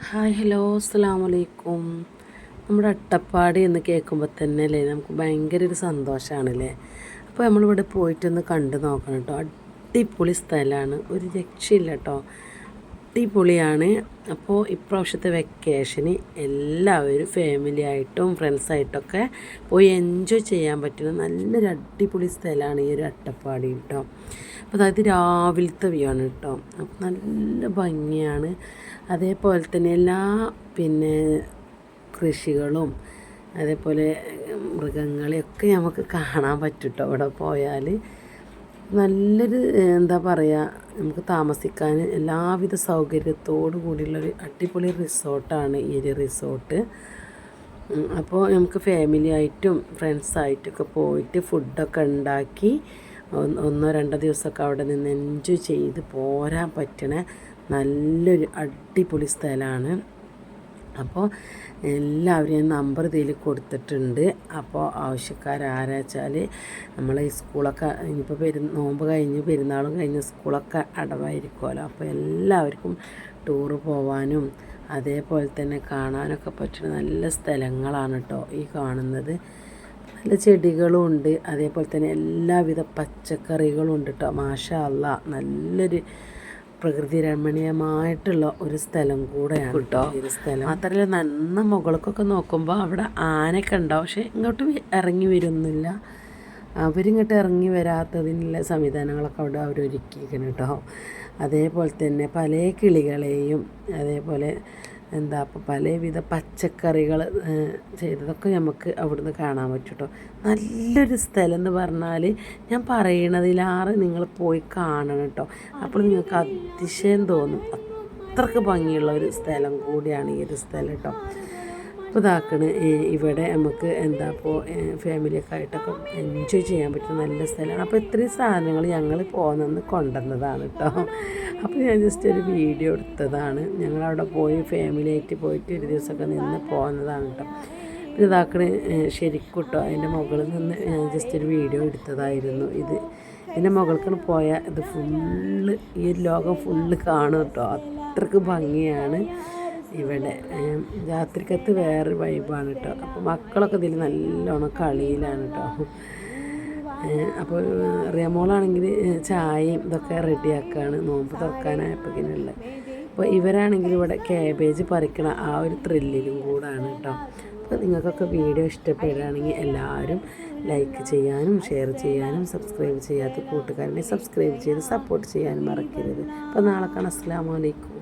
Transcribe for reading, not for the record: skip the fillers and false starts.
Hi hello അസ്സലാമു അലൈക്കും. നമ്മുടെ അട്ടപ്പാടി എന്ന് കേൾക്കുമ്പോൾ തന്നെ അല്ലേ നമുക്ക് ഭയങ്കര ഒരു സന്തോഷമാണല്ലേ. അപ്പോൾ നമ്മളിവിടെ പോയിട്ടൊന്ന് കണ്ടു നോക്കണം കേട്ടോ. അടിപൊളി സ്ഥലമാണ്, ഒരു രക്ഷയില്ല കേട്ടോ, അടിപൊളിയാണ്. അപ്പോൾ ഇപ്രാവശ്യത്തെ വെക്കേഷന് എല്ലാവരും ഫാമിലി ആയിട്ടും ഫ്രണ്ട്സായിട്ടൊക്കെ പോയി എൻജോയ് ചെയ്യാൻ പറ്റുന്ന നല്ലൊരു അടിപൊളി സ്ഥലമാണ് ഈ ഒരു അട്ടപ്പാടി കേട്ടോ. അപ്പോൾ അതായത് രാവിലത്തെ വ്യൂ ആണ് കേട്ടോ. അപ്പോൾ നല്ല ഭംഗിയാണ്. അതേപോലെ തന്നെ എല്ലാ പിന്നെ കൃഷികളും അതേപോലെ മൃഗങ്ങളെയൊക്കെ നമുക്ക് കാണാൻ പറ്റും കേട്ടോ. അവിടെ പോയാൽ നല്ലൊരു എന്താ പറയുക, നമുക്ക് താമസിക്കാൻ എല്ലാവിധ സൗകര്യത്തോടു കൂടിയുള്ളൊരു അടിപൊളി റിസോർട്ടാണ് ഈ ഒരു റിസോർട്ട്. അപ്പോൾ നമുക്ക് ഫാമിലി ആയിട്ടും ഫ്രണ്ട്സായിട്ടൊക്കെ പോയിട്ട് ഫുഡൊക്കെ ഉണ്ടാക്കി ഒന്നോ രണ്ടോ ദിവസമൊക്കെ അവിടെ നിന്ന് എൻജോയ് ചെയ്ത് പോരാൻ പറ്റണ നല്ലൊരു അടിപൊളി സ്ഥലമാണ്. അപ്പോൾ എല്ലാവരെയും നമ്പർ ഇതിൽ കൊടുത്തിട്ടുണ്ട്. അപ്പോൾ ആവശ്യക്കാരാരാ വെച്ചാൽ നമ്മളെ ഈ സ്കൂളൊക്കെ ഇനിയിപ്പോൾ നോമ്പ് കഴിഞ്ഞ് പെരുന്നാളും കഴിഞ്ഞ് സ്കൂളൊക്കെ അടവായിരിക്കുമല്ലോ. അപ്പോൾ എല്ലാവർക്കും ടൂറ് പോവാനും അതേപോലെ തന്നെ കാണാനൊക്കെ പറ്റുന്ന നല്ല സ്ഥലങ്ങളാണ് കേട്ടോ ഈ കാണുന്നത്. നല്ല ചെടികളും ഉണ്ട്, അതേപോലെ തന്നെ എല്ലാവിധ പച്ചക്കറികളും ഉണ്ട് കേട്ടോ. മാഷാ അല്ലാ, നല്ലൊരു പ്രകൃതി രമണീയമായിട്ടുള്ള ഒരു സ്ഥലം കൂടെയാണ് കേട്ടോ ഈ സ്ഥലം. മാത്രമല്ല നന്ന മുകൾക്കൊക്കെ നോക്കുമ്പോൾ അവിടെ ആനയൊക്കെ ഉണ്ടാവും, പക്ഷേ ഇങ്ങോട്ട് ഇറങ്ങി വരുന്നില്ല. അവരിങ്ങോട്ട് ഇറങ്ങി വരാത്തതിനുള്ള സംവിധാനങ്ങളൊക്കെ അവിടെ അവരൊരുക്കിയിരിക്കണം കേട്ടോ. അതേപോലെ തന്നെ പല കിളികളെയും അതേപോലെ എന്താ പലവിധ പച്ചക്കറികൾ ചെയ്തതൊക്കെ നമുക്ക് അവിടുന്ന് കാണാൻ പറ്റും കേട്ടോ. നല്ലൊരു സ്ഥലം എന്ന് പറഞ്ഞാൽ ഞാൻ പറയണതിലാറ് നിങ്ങൾ പോയി കാണണം കേട്ടോ. അപ്പോൾ നിങ്ങൾക്ക് അതിശയം തോന്നും, അത്രയ്ക്ക് ഭംഗിയുള്ള ഒരു സ്ഥലം കൂടിയാണ് ഈ ഒരു സ്ഥലം കേട്ടോ. അപ്പോൾ ഇതാക്കണ് ഇവിടെ നമുക്ക് ഫാമിലിയൊക്കെ ആയിട്ടൊക്കെ എൻജോയ് ചെയ്യാൻ പറ്റുന്ന നല്ല സ്ഥലമാണ്. അപ്പോൾ ഇത്രയും സാധനങ്ങൾ ഞങ്ങൾ പോകുന്നെന്ന് കൊണ്ടുവന്നതാണ് കേട്ടോ. അപ്പോൾ ഞാൻ ജസ്റ്റ് ഒരു വീഡിയോ എടുത്തതാണ്. ഞങ്ങളവിടെ പോയി ഫാമിലി ആയിട്ട് പോയിട്ട് ഒരു ദിവസമൊക്കെ നിന്ന് പോകുന്നതാണ് കേട്ടോ. ഇതാക്കണ് ശരിക്കും കേട്ടോ, അതിൻ്റെ മുകളിൽ നിന്ന് ഞാൻ ജസ്റ്റ് ഒരു വീഡിയോ എടുത്തതായിരുന്നു. ഇതിൻ്റെ മുകൾക്കാണ് പോയാൽ ഇത് ഫുള്ള് ഈ ലോകം ഫുള്ള് കാണും കേട്ടോ. അത്രയ്ക്ക് ഭംഗിയാണ് ഇവിടെ. രാത്രിക്കത്ത് വേറൊരു വൈബാണ് കേട്ടോ. അപ്പോൾ മക്കളൊക്കെ ഇതിൽ നല്ലോണം കളിയിലാണ് കേട്ടോ. അപ്പോൾ റിയമോളാണെങ്കിൽ ചായയും ഇതൊക്കെ റെഡിയാക്കുകയാണ്, നോമ്പ് തുറക്കാനായപ്പോഴേക്കുള്ള. അപ്പോൾ ഇവരാണെങ്കിൽ ഇവിടെ കാബേജ് പറിക്കണ ആ ഒരു ത്രില്ലിലും കൂടാണ് കേട്ടോ. അപ്പോൾ നിങ്ങൾക്കൊക്കെ വീഡിയോ ഇഷ്ടപ്പെടുകയാണെങ്കിൽ എല്ലാവരും ലൈക്ക് ചെയ്യാനും ഷെയർ ചെയ്യാനും സബ്സ്ക്രൈബ് ചെയ്യാത്ത കൂട്ടുകാരനെ സബ്സ്ക്രൈബ് ചെയ്ത് സപ്പോർട്ട് ചെയ്യാനും മറക്കരുത്. അപ്പോൾ നാളെ കാണാം. അസ്സലാമു അലൈക്കും.